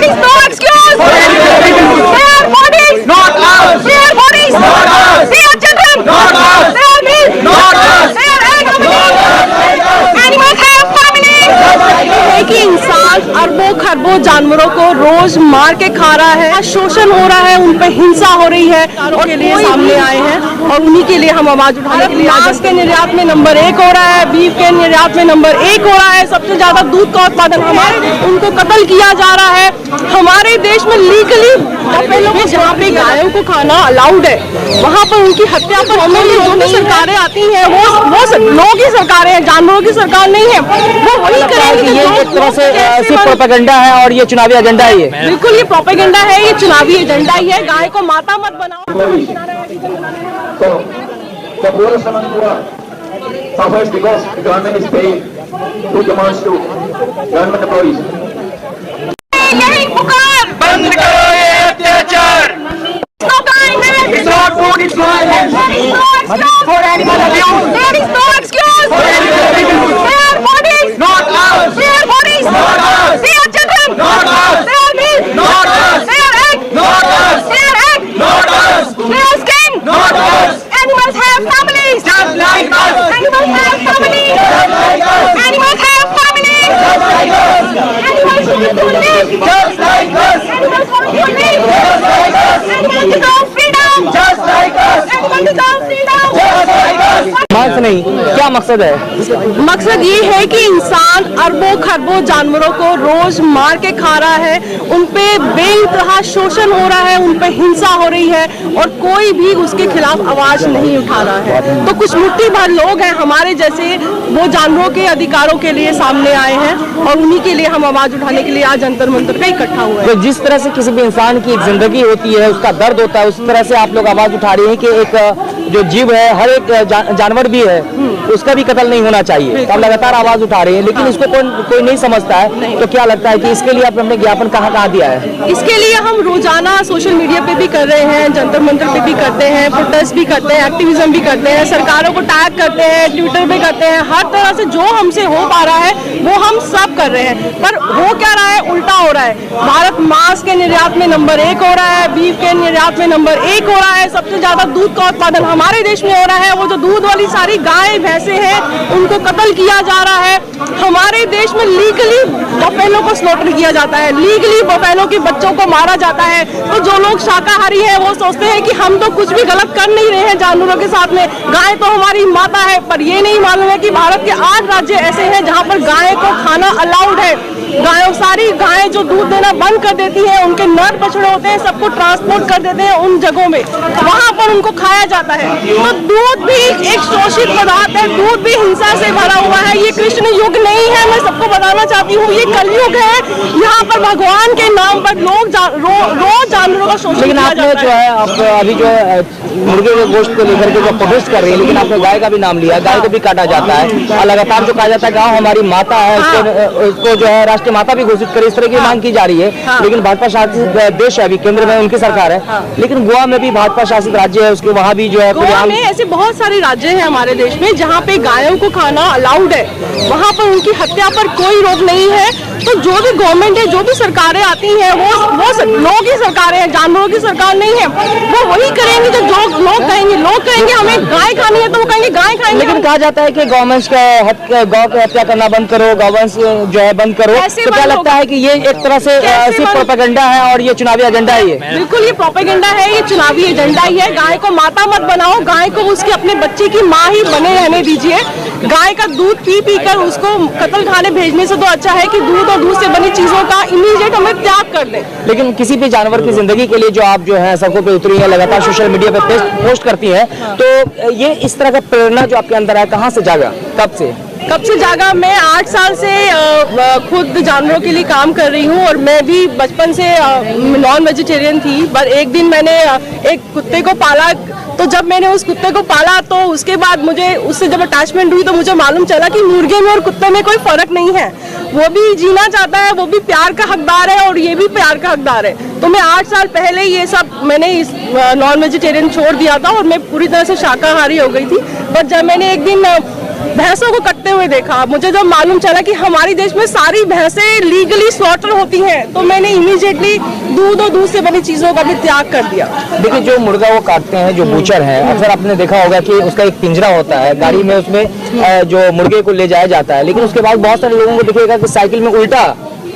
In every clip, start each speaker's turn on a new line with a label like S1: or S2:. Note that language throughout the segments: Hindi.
S1: There is no excuse. Their bodies, not ours. Their bodies, not ours. Their children, not ours. Their meat, not ours. Their eggs, animals have families. एक ही इंसान अरबों खरबों जानवरों को रोज मार के खा रहा है, शोषण हो रहा है, उन पे हिंसा हो रही है और के लिए सामने आए हैं और उन्हीं के लिए हम आवाज उठाने के लिए। मांस के निर्यात में नंबर 1 हो रहा है, बीफ के निर्यात में नंबर 1 हो रहा है, सबसे ज्यादा दूध का उत्पादन हमारे, उनको कत्ल किया जा रहा है हमारे देश में लीगली। जहाँ पे गायों को खाना अलाउड है वहाँ पर उनकी हत्या पर हमें जो भी सरकारें आती हैं वो लोग ही सरकारें हैं, जानवरों की सरकार नहीं है, वो वही करेंगे।
S2: ये एक तरह से सिर्फ प्रोपेगेंडा है और ये चुनावी एजेंडा है। ये
S1: बिल्कुल ये प्रोपेगेंडा है, ये चुनावी एजेंडा ही है। गाय को माता मत बनाओ। यही पुकार,
S3: बंद करो ये अत्याचार।
S1: It's not food, it's violence. For animal abuse. There is no excuse.
S3: For animal abuse.
S1: Their bodies,
S3: Not ours.
S1: Their bodies,
S3: Not ours.
S1: Their children,
S3: Not ours.
S1: Their meat,
S3: Not ours.
S1: Their egg,
S3: Not ours.
S1: Their egg,
S3: Not ours.
S1: Their skin,
S3: Not ours.
S1: Animals have families.
S3: Just like us.
S1: Animals have families.
S3: Just like us.
S1: Animals have families.
S3: Just like us.
S1: Animals want to live.
S3: Just like us.
S1: Animals want to live.
S3: Just like us.
S1: Animals deserve freedom.
S3: Just like us.
S1: Animals deserve freedom.
S3: Just like us.
S2: मांस नहीं, क्या मकसद है?
S1: मकसद ये है कि इंसान अरबों खरबों जानवरों को रोज मार के खा रहा है, उन पे बेइंतहा शोषण हो रहा है, उन पे हिंसा हो रही है और कोई भी उसके खिलाफ आवाज नहीं उठा रहा है। तो कुछ मुट्ठी भर लोग हैं हमारे जैसे, वो जानवरों के अधिकारों के लिए सामने आए हैं और उन्हीं के लिए हम आवाज उठाने के लिए आज जंतर मंतर पे इकट्ठा हुए हैं।
S2: तो जिस तरह से किसी भी इंसान की एक जिंदगी होती है, उसका दर्द होता है, उसी तरह से आप लोग आवाज उठा रही हैं कि एक जो जीव है, हर एक जानवर भी है, उसका भी कत्ल नहीं होना चाहिए। आप लगातार आवाज उठा रहे हैं, लेकिन इसको कोई नहीं समझता है। तो क्या लगता है कि इसके लिए आप अपने ज्ञापन कहाँ दिया है?
S1: इसके लिए हम रोजाना सोशल मीडिया पे भी कर रहे हैं, जंतर मंतर पे भी करते हैं, प्रोटेस्ट भी करते हैं, एक्टिविज्म भी करते हैं, सरकारों को टैग करते हैं, ट्विटर पे करते हैं, हर तरह से जो हमसे हो पा रहा है वो हम सब कर रहे हैं। पर हो क्या रहा है, उल्टा हो रहा है। भारत मांस के निर्यात में नंबर 1 हो रहा है, बीफ के निर्यात में नंबर 1 हो रहा है, सबसे ज्यादा दूध का उत्पादन हमारे देश में हो रहा है। वो जो दूध वाली सारी गाय भैंसे हैं उनको कत्ल किया जा रहा है। हमारे देश में लीगली बफेलो को स्लॉटर किया जाता है, लीगली बफेलो के बच्चों को मारा जाता है। तो जो लोग शाकाहारी हैं वो सोचते हैं कि हम तो कुछ भी गलत कर नहीं रहे हैं जानवरों के साथ में, गाय तो हमारी माता है। पर ये नहीं मालूम है कि भारत के 8 राज्य ऐसे हैं जहाँ पर गाय को खाना अलाउड है। सारी गायें जो दूध देना बंद कर देती हैं, उनके नर बछड़े होते हैं, सबको ट्रांसपोर्ट कर देते हैं उन जगहों में, वहाँ पर उनको खाया जाता है। तो दूध भी एक शोषित पदार्थ है, दूध भी हिंसा से भरा हुआ है। ये कृष्ण युग नहीं है, मैं सबको बताना चाहती हूँ, ये कलयुग है। यहाँ पर भगवान के नाम पर लोग रोज जानवरों का शोषण
S2: लेकिन
S1: किया
S2: आपने
S1: जाता
S2: जो है आप अभी जो है मुर्गे के गोश्त को लेकर के जो प्रोटेस्ट कर रही है, लेकिन आपने गाय का भी नाम लिया, गाय को भी काटा जाता है और लगातार जो कहा जाता है गाँव हमारी माता है, उसको जो है राष्ट्रीय माता भी घोषित करे, इस तरह की मांग की जा रही है। लेकिन भाजपा शासित देश है, अभी केंद्र में उनकी सरकार है, लेकिन गोवा में भी भाजपा शासित राज्य है, उसके वहाँ भी जो है
S1: गोवा में ऐसे बहुत सारे राज्य हैं हमारे देश में जहाँ पे गायों को खाना अलाउड है, वहाँ पर उनकी हत्या पर कोई रोक नहीं है। तो जो भी गवर्नमेंट है, जो भी सरकारें आती हैं, वो लोग ही सरकारें हैं, जानवरों की सरकार नहीं है। वो वही करेंगे जो लोग कहेंगे हमें गाय खानी है तो वो कहेंगे गाय खाएंगे।
S2: लेकिन कहा जाता है कि गवर्नमेंट का गौ की हत्या करना बंद करो, गवर्नेंस जो है बंद करो। तो क्या लगता है कि ये एक तरह से सिर्फ प्रोपेगेंडा है और ये चुनावी एजेंडा है? ये
S1: बिल्कुल ये प्रोपेगेंडा है, ये चुनावी एजेंडा ही है। गाय को माता मत बनाओ, गाय को उसके अपने बच्चे की माँ ही बने रहने दीजिए। गाय का दूध पी कर उसको कत्ल खाने भेजने से तो अच्छा है कि दूध और दूध से बनी चीजों का इमीडिएट हमें त्याग कर दें।
S2: लेकिन किसी भी जानवर की जिंदगी के लिए जो आप जो है सड़कों पे उतरी है, लगातार सोशल मीडिया पे पोस्ट करती हैं, तो ये इस तरह का प्रेरणा जो आपके अंदर है कहाँ से जागा, कब से जागा? मैं 8 साल से खुद जानवरों के लिए काम कर रही हूँ और मैं भी बचपन से नॉन वेजिटेरियन थी। पर एक दिन मैंने एक कुत्ते को पाला, तो जब मैंने उस कुत्ते को पाला तो उसके बाद मुझे उससे जब अटैचमेंट हुई तो मुझे मालूम चला कि मुर्गे में और कुत्ते में कोई फर्क नहीं है। वो भी जीना चाहता है, वो भी प्यार का हकदार है और ये भी प्यार का हकदार है। तो मैं 8 साल पहले ये सब मैंने नॉन वेजिटेरियन छोड़ दिया था और मैं पूरी तरह से शाकाहारी हो गई थी। पर जब मैंने एक दिन
S1: भैंसों को कटते हुए देखा। मुझे जब मालूम चला कि हमारे देश में सारी भैंसें लीगली स्लॉटर होती हैं, तो मैंने इमीडिएटली दूध और दूध से बनी चीजों का भी त्याग कर दिया।
S2: देखिए, जो मुर्गा वो काटते हैं, जो बूचर है, अक्सर आपने देखा होगा कि उसका एक पिंजरा होता है, गाड़ी में उसमें जो मुर्गे को ले जाया जाता है, लेकिन उसके बाद बहुत सारे लोगों को देखिएगा कि साइकिल में उल्टा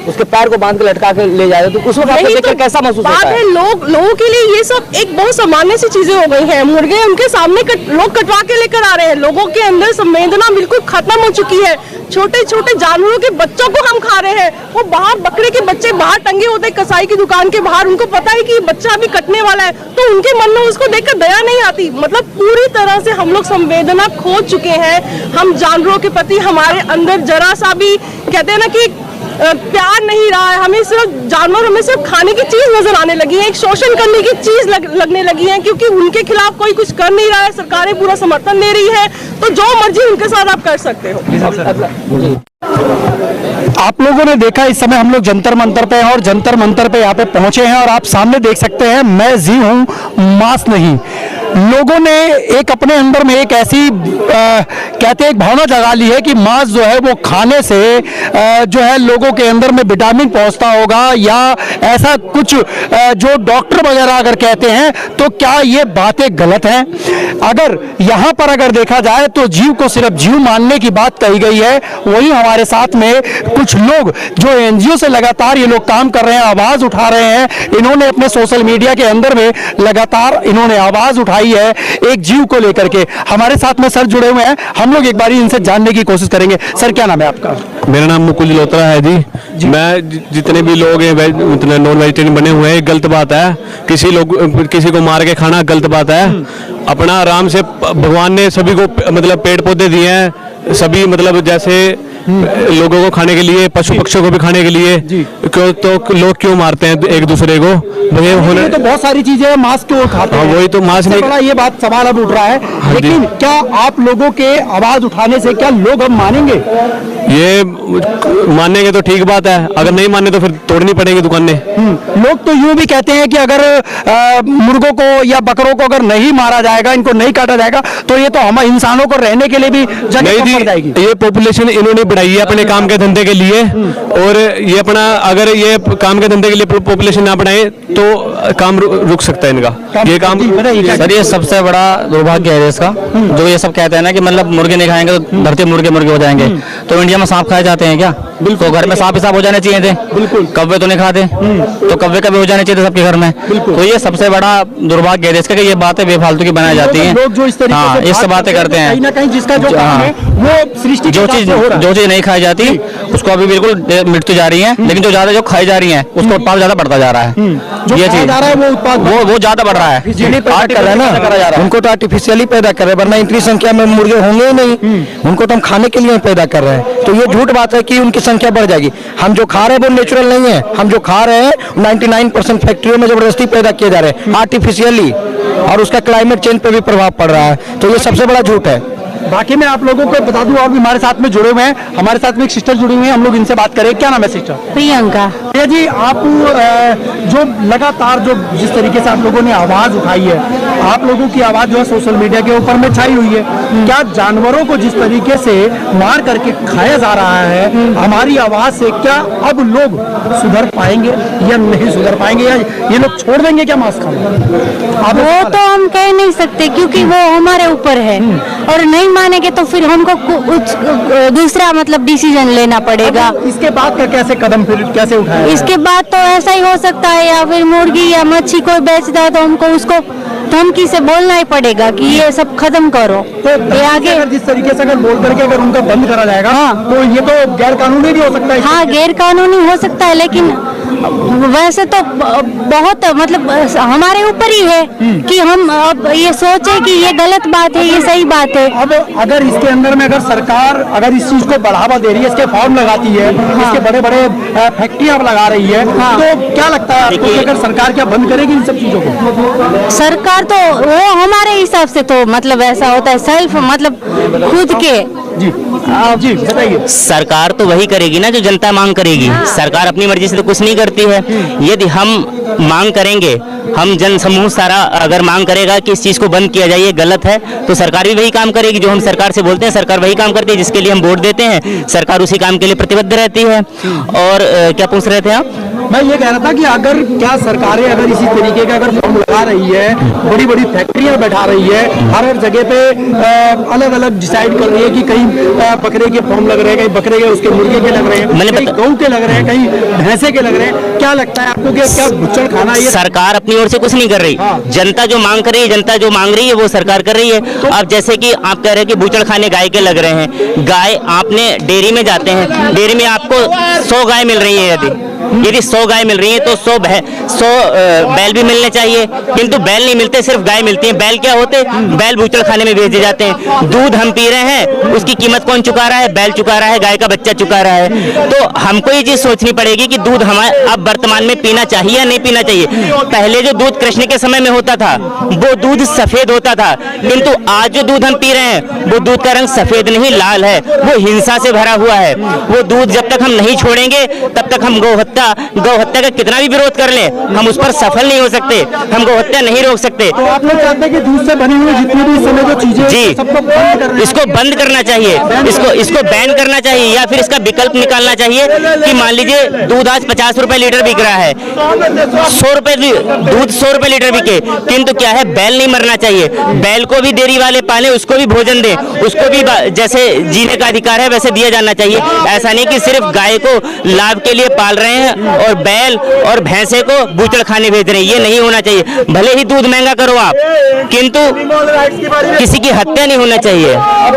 S2: उसके पैर को बांध के लटका के ले जाते, तो उस वक्त आपको देखकर कैसा महसूस होता है?
S1: लोगों के लिए ये सब एक बहुत सामान्य सी चीजें हो गई हैं। मुर्गे उनके सामने लोग कटवा के लेकर आ रहे हैं। लोगों के अंदर संवेदना बिल्कुल खत्म हो चुकी है। छोटे छोटे जानवरों के बच्चों को हम खा रहे हैं। वो बाहर बकरे के बच्चे बाहर टंगे होते हैं कसाई की दुकान के बाहर, उनको पता है कि बच्चा अभी कटने वाला है, तो उनके मन में उसको देखकर दया नहीं आती। मतलब पूरी तरह से हम लोग संवेदना खो चुके हैं। हम जानवरों के प्रति हमारे अंदर जरा सा भी, कहते हैं ना कि प्यार नहीं रहा है। हमें सिर्फ जानवरों में सिर्फ खाने की चीज नजर आने लगी है, एक शोषण करने की चीज लगने लगी है, क्योंकि उनके खिलाफ कोई कुछ कर नहीं रहा है। सरकारें पूरा समर्थन दे रही है, तो जो मर्जी उनके साथ आप कर सकते हो।
S4: आप लोगों ने देखा इस समय हम लोग जंतर मंतर पे हैं और जंतर मंतर पे यहाँ पे पहुंचे हैं और आप सामने देख सकते हैं मैं जी हूँ, मांस नहीं। लोगों ने एक अपने अंदर में एक ऐसी कहते हैं एक भावना जगा ली है कि मांस जो है वो खाने से जो है लोगों के अंदर में विटामिन पहुंचता होगा या ऐसा कुछ जो डॉक्टर वगैरह अगर कहते हैं, तो क्या ये बातें गलत हैं? अगर यहाँ पर अगर देखा जाए तो जीव को सिर्फ जीव मानने की बात कही गई है। वही हमारे साथ में कुछ लोग जो एनजीओ से लगातार ये लोग काम कर रहे हैं, आवाज उठा रहे हैं, इन्होंने अपने सोशल मीडिया के अंदर में लगातार इन्होंने आवाज उठाई है एक जीव को लेकर के। हमारे साथ में सर जुड़े हुए हैं, हम लोग एक बार इनसे जानने की कोशिश करेंगे। सर क्या नाम है आपका?
S5: मेरा नाम मुकुल जलोत्रा है जी। मैं जितने भी लोग हैं नॉन वेजिटेरियन बने हुए हैं, गलत बात है। किसी को मार के खाना गलत बात है। अपना आराम से भगवान ने सभी को मतलब पेड़ पौधे दिए हैं, सभी मतलब जैसे लोगों को खाने के लिए, पशु पक्षियों को भी खाने के लिए, क्यों तो लोग क्यों मारते हैं एक दूसरे को?
S4: ये तो बहुत सारी चीजें मांस क्यों खाते हैं?
S5: वही तो मांस नहीं,
S4: बड़ा ये बात सवाल अब उठ रहा है। लेकिन क्या आप लोगों के आवाज उठाने से क्या लोग अब मानेंगे?
S5: ये मानेंगे तो ठीक बात है, अगर नहीं माने तो फिर तोड़नी पड़ेगी दुकानें।
S4: लोग तो यूं भी कहते हैं कि अगर मुर्गों को या बकरों को अगर नहीं मारा जाएगा, इनको नहीं काटा जाएगा, तो ये तो हम इंसानों को रहने के लिए भी जगह कम पड़ जाएगी।
S5: ये पॉपुलेशन इन्होंने बढ़ाई है अपने काम के धंधे के लिए, और ये अपना अगर ये काम के धंधे के लिए पॉपुलेशन ना बढ़ाए तो काम रुक सकता है इनका। ये काम
S6: सर, ये सबसे बड़ा दुर्भाग्य है इसका। जो ये सब कहते हैं ना कि मतलब मुर्गे नहीं खाएंगे तो धरती मुर्गे मुर्गे हो जाएंगे, तो इंडिया में सांप खाए जाते हैं क्या? तो घर में सांप ही सांप हो जाने चाहिए थे। बिल्कुल। कौवे तो नहीं खाते, तो कौवे कभी हो जाने चाहिए थे सबके घर में। तो ये सबसे बड़ा दुर्भाग्य है इसका कि ये बातें बेफालतू की बनाई जाती हैं।
S4: लोग जो इस तरीके
S6: से बातें करते हैं,
S4: कहीं ना कहीं जिसका जो काम है वो सृष्टि
S6: जो चीज नहीं खाई जाती उसको अभी बिल्कुल मिटती जा रही है, लेकिन जो ज्यादा जो खाई जा रही है उसका उत्पाद ज्यादा बढ़ता जा रहा है। ये चीज
S4: वो उत्पाद
S6: वो ज्यादा बढ़ रहा है।
S4: कर रहा है ना,
S7: उनको तो आर्टिफिशियली पैदा कर रहे हैं, वरना इतनी संख्या में मुर्गे होंगे ही नहीं। उनको तो हम खाने के लिए पैदा कर रहे हैं, तो ये झूठ बात है कि उनकी संख्या बढ़ जाएगी। हम जो खा रहे हैं वो नेचुरल नहीं है। हम जो खा रहे हैं 99% फैक्ट्रियों में जबरदस्ती पैदा किए जा रहे हैं आर्टिफिशियली, और उसका क्लाइमेट चेंज पे भी प्रभाव पड़ रहा है। तो ये सबसे बड़ा झूठ है।
S4: बाकी मैं आप लोगों को बता दूं, और भी हमारे साथ में जुड़े हुए हैं, हमारे साथ में एक सिस्टर जुड़ी हुई है, हम लोग इनसे बात करें। क्या नाम है सिस्टर?
S8: प्रियंका।
S4: भैया जी, आप जो लगातार जो जिस तरीके से आप लोगों ने आवाज उठाई है, आप लोगों की आवाज जो है सोशल मीडिया के ऊपर में छाई हुई है, क्या जानवरों को जिस तरीके से मार करके खाया जा रहा है, हमारी आवाज से क्या अब लोग सुधर पाएंगे या नहीं सुधर पाएंगे, या ये लोग छोड़ देंगे क्या मांस खाना?
S8: वो तो हम कह नहीं सकते, क्योंकि वो हमारे ऊपर है, और नहीं मानेंगे तो फिर हमको दूसरा मतलब डिसीजन लेना पड़ेगा।
S4: इसके बाद का कैसे कदम फिर कैसे उठाया?
S8: इसके बाद तो ऐसा ही हो सकता है, या फिर मुर्गी या मच्छी कोई बेचता है तो हमको उसको धमकी से बोलना ही पड़ेगा कि ये सब खत्म करो।
S4: तो ये आगे अगर जिस तरीके से अगर बोल करके अगर उनका बंद करा जाएगा, तो ये तो गैर कानूनी भी हो सकता है।
S8: हाँ, गैर कानूनी हो सकता है, लेकिन वैसे तो बहुत मतलब हमारे ऊपर ही है कि हम अब ये सोचे कि ये गलत बात है, ये सही बात है।
S4: अब अगर इसके अंदर में अगर सरकार अगर इस चीज को बढ़ावा दे रही है, इसके फॉर्म लगाती है, इसके बड़े बड़े फैक्ट्रियां लगा रही है, तो क्या लगता है आपको कि अगर सरकार क्या बंद करेगी इन सब चीजों को?
S8: सरकार तो वो हमारे हिसाब से तो मतलब ऐसा होता है सेल्फ मतलब खुद के
S4: जी जी बताइए।
S6: सरकार तो वही करेगी ना जो जनता मांग करेगी। सरकार अपनी मर्जी से तो कुछ नहीं करती है। यदि हम मांग करेंगे, हम जन समूह सारा अगर मांग करेगा कि इस चीज़ को बंद किया जाए, ये गलत है, तो सरकार भी वही काम करेगी। जो हम सरकार से बोलते हैं सरकार वही काम करती है, जिसके लिए हम वोट देते हैं सरकार उसी काम के लिए प्रतिबद्ध रहती है। और क्या पूछ रहे थे आप?
S4: मैं ये कह रहा था कि अगर क्या सरकारें अगर इसी तरीके का अगर फॉर्म लगा रही है, बड़ी बड़ी फैक्ट्रियां बैठा रही है, हर जगह पे अलग अलग डिसाइड कर रही है कि कहीं बकरे के फॉर्म लग रहे हैं, कहीं बकरे के उसके मुर्गे के लग रहे हैं, कहीं गऊ के लग रहे हैं, कहीं भैंसे के लग रहे हैं, क्या लगता है आपको कि क्या भुच्चड़ खाना ये?
S6: सरकार अपनी ओर से कुछ नहीं कर रही। जनता जो मांग कर रही है, जनता जो मांग रही है वो सरकार कर रही है। अब जैसे कि आप कह रहे हैं कि बूचड़ खाने गाय के लग रहे हैं, गाय आपने डेयरी में जाते हैं, डेयरी में आपको 100 गाय मिल रही है, यदि 100 गाय मिल रही है तो 100 बैल भी मिलने चाहिए, किंतु बैल नहीं मिलते, सिर्फ गाय मिलती है। बैल क्या होते? बैल बूचड़ खाने में भेजे जाते हैं। दूध हम पी रहे हैं, उसकी कीमत कौन चुका रहा है? बैल चुका रहा है, गाय का बच्चा चुका रहा है। तो हमको ये चीज सोचनी पड़ेगी कि दूध हमें अब वर्तमान में पीना चाहिए या नहीं पीना चाहिए। पहले जो दूध कृष्ण के समय में होता था वो दूध सफेद होता था, किंतु आज जो दूध हम पी रहे हैं वो दूध का रंग सफेद नहीं लाल है, वो हिंसा से भरा हुआ है। वो दूध जब तक हम नहीं छोड़ेंगे तब तक हम गौ हत्या का कितना भी विरोध कर लें, हम उस पर सफल नहीं हो सकते, हम गौ हत्या नहीं रोक सकते।
S4: तो आप लोग चाहते हैं कि दूध से बनी हुई जितनी भी इस समय जो चीजें
S6: जी,
S4: सबको बंद करना,
S6: इसको बंद करना चाहिए, इसको बैन करना चाहिए, या फिर इसका विकल्प निकालना चाहिए कि मान लीजिए दूध आज 50 रुपए लीटर बिक रहा है, 100 रुपए दूध 100 रुपए लीटर बिके, किंतु क्या है, बैल नहीं मरना चाहिए। बैल को भी डेयरी वाले पाले, उसको भी भोजन दें, उसको भी जैसे जीने का अधिकार है वैसे दिया जाना चाहिए। ऐसा नहीं कि सिर्फ गाय को लाभ के लिए पाल रहे हैं और बैल और भैंसे को बूचड़ खाने भेज रहे हैं, ये नहीं होना चाहिए। भले ही दूध महंगा करो आप, किंतु किसी की हत्या नहीं होना चाहिए।
S4: अब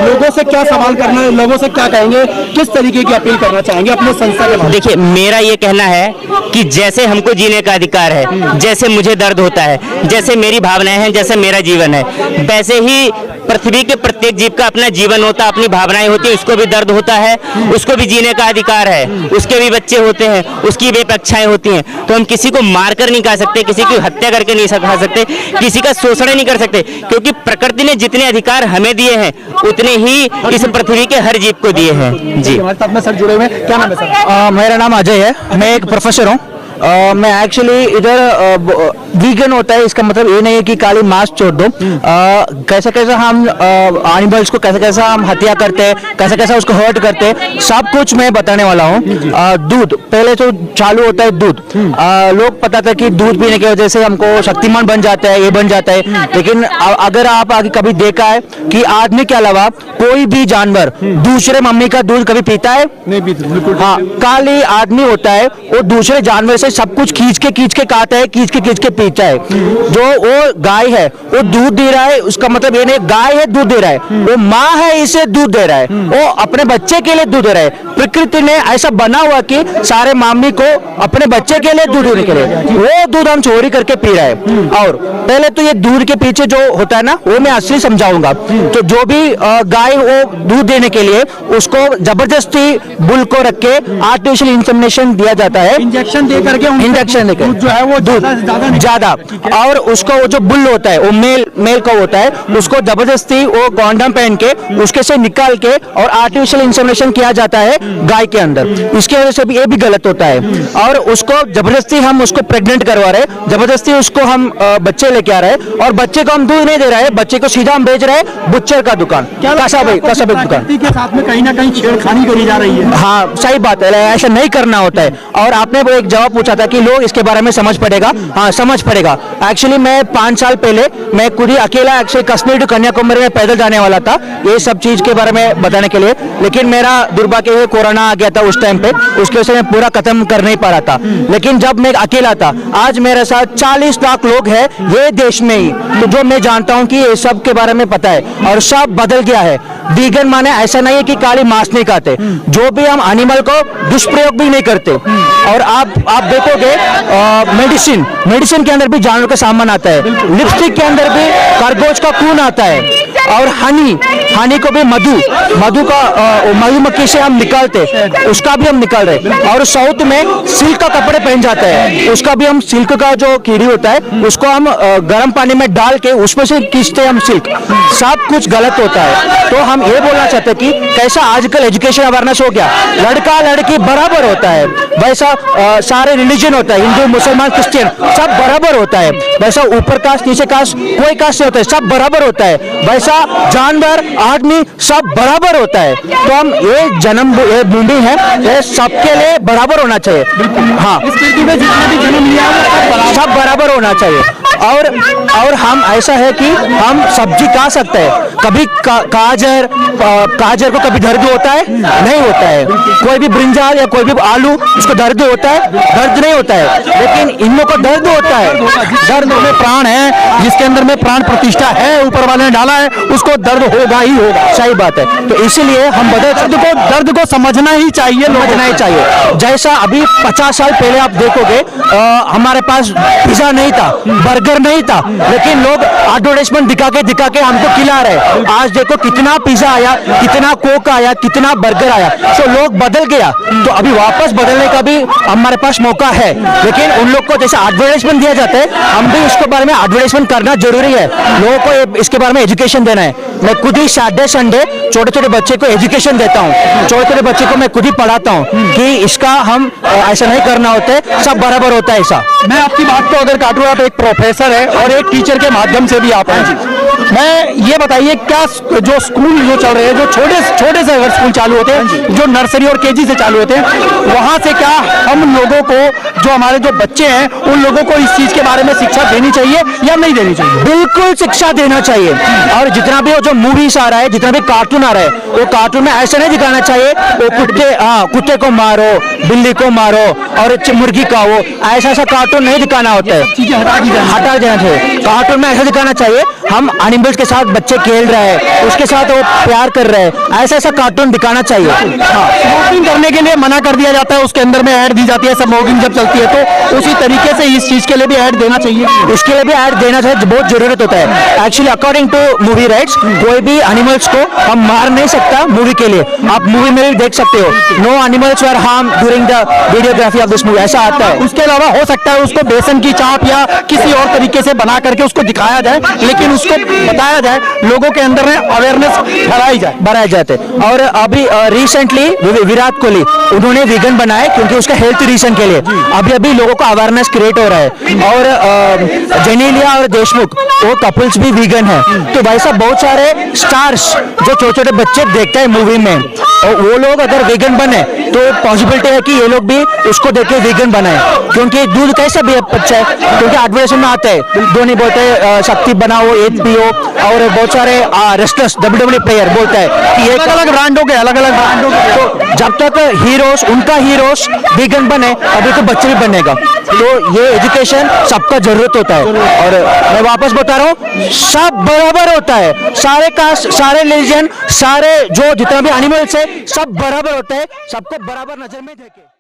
S4: लोगों से क्या सवाल करना है, लोगों से क्या कहेंगे, किस तरीके की अपील करना चाहेंगे अपने संस्था के बारे में?
S6: देखिए, मेरा ये कहना है कि जैसे हमको जीने का अधिकार है, जैसे मुझे दर्द होता है, जैसे मेरी भावनाएं हैं, जैसे मेरा जीवन है, वैसे ही पृथ्वी के प्रत्येक जीव का अपना जीवन होता है, अपनी भावनाएं होती है, उसको भी दर्द होता है, उसको भी जीने का अधिकार है, उसके भी बच्चे होते हैं, उसकी भी अपेक्षाएं होती हैं। तो हम किसी को मारकर नहीं खा सकते, किसी की हत्या करके नहीं खा सकते, किसी का शोषण नहीं कर सकते, क्योंकि प्रकृति ने जितने अधिकार हमें दिए हैं उतने ही इस पृथ्वी के हर जीव को दिए हैं। जी,
S4: हमारे साथ में सर जुड़े हुए हैं, क्या नाम है सर?
S7: मेरा नाम अजय है, मैं एक प्रोफेसर हूँ। मैं एक्चुअली इधर वीगन होता है, इसका मतलब ये नहीं है कि खाली मांस छोड़ दो। कैसे कैसे हम एनिमल्स को कैसे कैसे हम हत्या करते हैं, कैसे कैसे उसको हर्ट करते हैं, सब कुछ मैं बताने वाला हूँ। दूध पहले तो चालू होता है दूध। लोग पता था कि दूध पीने की वजह से हमको शक्तिमान बन जाता है, ये बन जाता है, लेकिन अगर आप आगे कभी देखा है कि आदमी के अलावा कोई भी जानवर दूसरे मम्मी का दूध कभी पीता है?
S4: नहीं पीते, बिल्कुल।
S7: हाँ, खाली आदमी होता है वो दूसरे जानवर से सब कुछ खींच के खाता है, खींच के पीता है। जो वो गाय है वो दूध दे रहा है, उसका मतलब ये नहीं गाय है दूध दे रहा है, वो माँ है इसे दूध दे रहा है, वो अपने बच्चे के लिए दूध दे रहा है। प्रकृति ने ऐसा बना हुआ कि सारे मामी को अपने बच्चे के लिए दूध देने के लिए वो दूध हम चोरी करके पी रहा है। और पहले तो ये दूध के पीछे जो होता है ना वो मैं असली समझाऊंगा। तो जो भी गाय वो दूध देने के लिए उसको जबरदस्ती बुल को रख के आर्टिफिशियल इंसेमिनेशन दिया जाता है,
S4: इंजेक्शन दे करके
S7: इंजेक्शन देकर
S4: जो है वो
S7: दूध ज्यादा, और उसको वो जो बुल होता है वो मेल का होता है, उसको जबरदस्ती वो कॉन्डम पहन के उसके से निकाल के और आर्टिफिशियल इंसेमिनेशन किया जाता है गाय के अंदर। इसकी वजह से भी ये भी गलत होता है, और उसको जबरदस्ती हम उसको प्रेग्नेंट करवा रहे, जबरदस्ती उसको हम बच्चे लेके आ रहे हैं, और बच्चे को हम दूध नहीं दे रहे हैं, बच्चे को सीधा हम बेच रहे हैं बुच्चर का दुकान, कसाब दुकान
S4: के साथ में कहीं ना कहीं छेड़खानी करी जा रही है।
S7: हाँ, सही बात है, ऐसा नहीं करना होता है। और आपने वो एक जवाब पूछा था कि लोग इसके बारे में समझ पड़ेगा। हाँ, समझ पड़ेगा। एक्चुअली मैं 5 साल पहले मैं खुद ही अकेला एक्चुअली कश्मीर टू कन्याकुमारी में पैदल जाने वाला था ये सब चीज के बारे में बताने के लिए, लेकिन मेरा दुर्भाग्य है कोरोना आ गया था उस टाइम पे, उसकी वजह से मैं पूरा खत्म कर नहीं पा रहा था। लेकिन जब मैं अकेला था, आज मेरे साथ 40 लाख लोग हैं ये देश में ही, तो जो मैं जानता हूँ कि ये सब के बारे में पता है और सब बदल गया है। वीगन माने ऐसा नहीं है कि खाली मांस नहीं खाते, जो भी हम एनिमल को दुष्प्रयोग भी नहीं करते। और आप देखोगे मेडिसिन के अंदर भी जानवर का सामान आता है, लिपस्टिक के अंदर भी खरगोश का खून आता है, और हनी को भी मधु का मधुमक्खी से हम निकाल निकालते, उसका भी हम निकाल रहे। और साउथ में सिल्क का कपड़े पहन जाते हैं, उसका भी हम सिल्क का जो कीड़ी होता है उसको हम गर्म पानी में डाल के उसमें से खींचते हैं हम सिल्क। सब कुछ गलत होता है। तो हम ये बोलना चाहते हैं कि कैसा आजकल एजुकेशन अवेयरनेस हो गया, लड़का लड़की बराबर होता है, वैसा सारे रिलीजन होता है, हिंदू मुसलमान क्रिश्चियन सब बराबर होता है, वैसा ऊपर कास्ट नीचे कास्ट कोई कास्ट नहीं होता है, सब बराबर होता है, वैसा जानवर आदमी सब बराबर होता है। तो हम ये जन्म ये भूमि है, ये सबके लिए बराबर होना चाहिए। हाँ, सब बराबर होना चाहिए। और हम ऐसा है कि हम सब्जी खा सकते हैं, कभी गाजर को कभी दर्द होता है नहीं होता है, कोई भी ब्रिंजल या कोई भी आलू उसको दर्द होता है दर्द नहीं होता है, लेकिन इन लोगों को दर्द होता है।
S4: दर्द में प्राण है, जिसके अंदर में प्राण प्रतिष्ठा है ऊपर वाले ने डाला है, उसको दर्द होगा ही होगा।
S7: सही बात है। तो इसीलिए हम
S4: दर्द को समझना ही चाहिए,
S7: समझना ही चाहिए। जैसा अभी 50 साल पहले आप देखोगे हमारे पास पिज्जा नहीं था, बर्गर नहीं था, लेकिन लोग एडवर्टाइजमेंट दिखा के हमको खिला रहे। आज देखो कितना पिज्जा आया, कितना कोक आया, कितना बर्गर आया। तो लोग बदल गया, तो अभी वापस बदलने का भी हमारे पास मौका है। लेकिन उन लोग को जैसे एडवर्टाइजमेंट दिया जाता है, हम भी इसके बारे में एडवर्टाइजमेंट करना जरूरी है। लोगों को इसके बारे में एजुकेशन देना है। मैं खुद ही सैटरडे संडे छोटे छोटे बच्चे को एजुकेशन देता हूँ, छोटे छोटे बच्चे को मैं खुद ही पढ़ाता हूँ कि इसका हम ऐसा नहीं करना होता है, सब बराबर होता है। ऐसा
S4: मैं आपकी बात को अगर काटूं, आप एक प्रोफेसर है और एक टीचर के माध्यम से भी आप हैं। मैं ये बताइए, क्या जो स्कूल जो चल रहे हैं, जो छोटे से अगर स्कूल चालू होते हैं, जो नर्सरी और केजी से चालू होते हैं, वहाँ से क्या हम लोगों को, जो हमारे जो बच्चे हैं, उन लोगों को इस चीज के बारे में शिक्षा देनी चाहिए या नहीं देनी चाहिए?
S7: बिल्कुल शिक्षा देना चाहिए। और जितना भी वो जो मूवीज आ रहा है, जितना भी कार्टून आ रहा है, वो कार्टून में ऐसा नहीं दिखाना चाहिए वो कुत्ते को मारो, बिल्ली को मारो और मुर्गी का वो ऐसा कार्टून नहीं दिखाना होता है, हटा देना चाहिए। कार्टून में ऐसा दिखाना चाहिए हम एनिमल्स के साथ बच्चे खेल रहे हैं, उसके साथ वो प्यार कर रहे हैं, ऐसा कार्टून दिखाना चाहिए।
S4: स्मोकिंग करने के लिए मना कर दिया जाता है, उसके अंदर में ऐड दी जाती है, स्मोकिंग जब चलती है तो उसी तरीके से इस चीज के लिए भी ऐड देना चाहिए।
S7: इसके लिए भी ऐड देना चाहिए, बहुत जरूरत होता है। Actually according to movie rights, कोई भी एनिमल्स को हम मार नहीं सकता मूवी के लिए। आप मूवी में भी देख सकते हो, no animals were harm during the videography of this movie, ऐसा आता है।
S4: उसके अलावा हो सकता है उसको बेसन की चाप या किसी और तरीके से बना करके उसको दिखाया जाए, लेकिन उसको बताया जाए, लोगों के अंदर में अवेयरनेस
S7: बढ़ाए जाते। और अभी रिसेंटली विराट कोहली उन्होंने वीगन बनाया क्योंकि उसका हेल्थ रीजन के लिए अभी लोगों को अवेयरनेस क्रिएट हो रहा है। और जेनेलिया और देशमुख वो कपल्स भी वीगन है। तो वैसा बहुत सारे स्टार्स जो छोटे छोटे बच्चे देखते हैं मूवी में, और वो लोग अगर वीगन बने तो पॉसिबिलिटी है कि ये लोग भी उसको देख के वीगन बनाए, क्योंकि दूध कैसा भी अच्छा है, क्योंकि एडवर्टाइजमेंट में आता है, धोनी बोलते हैं शक्ति बनाओ, एज पियो, और बहुत सारे रेस्लर्स WWE प्लेयर बोलता है कि
S4: अलग अलग ब्रांडों के तो
S7: जब तक हीरोज उनका हीरोज वीगन बने अभी तो बच्चे भी बनेगा। तो ये एजुकेशन सबका जरूरत होता है। और मैं वापस बता रहा हूँ, सब बराबर होता है, सारे कास्ट, सारे रिलीजन, सारे जो जितना भी एनिमल्स है सब बराबर होता है, सबको बराबर नजर में देखे।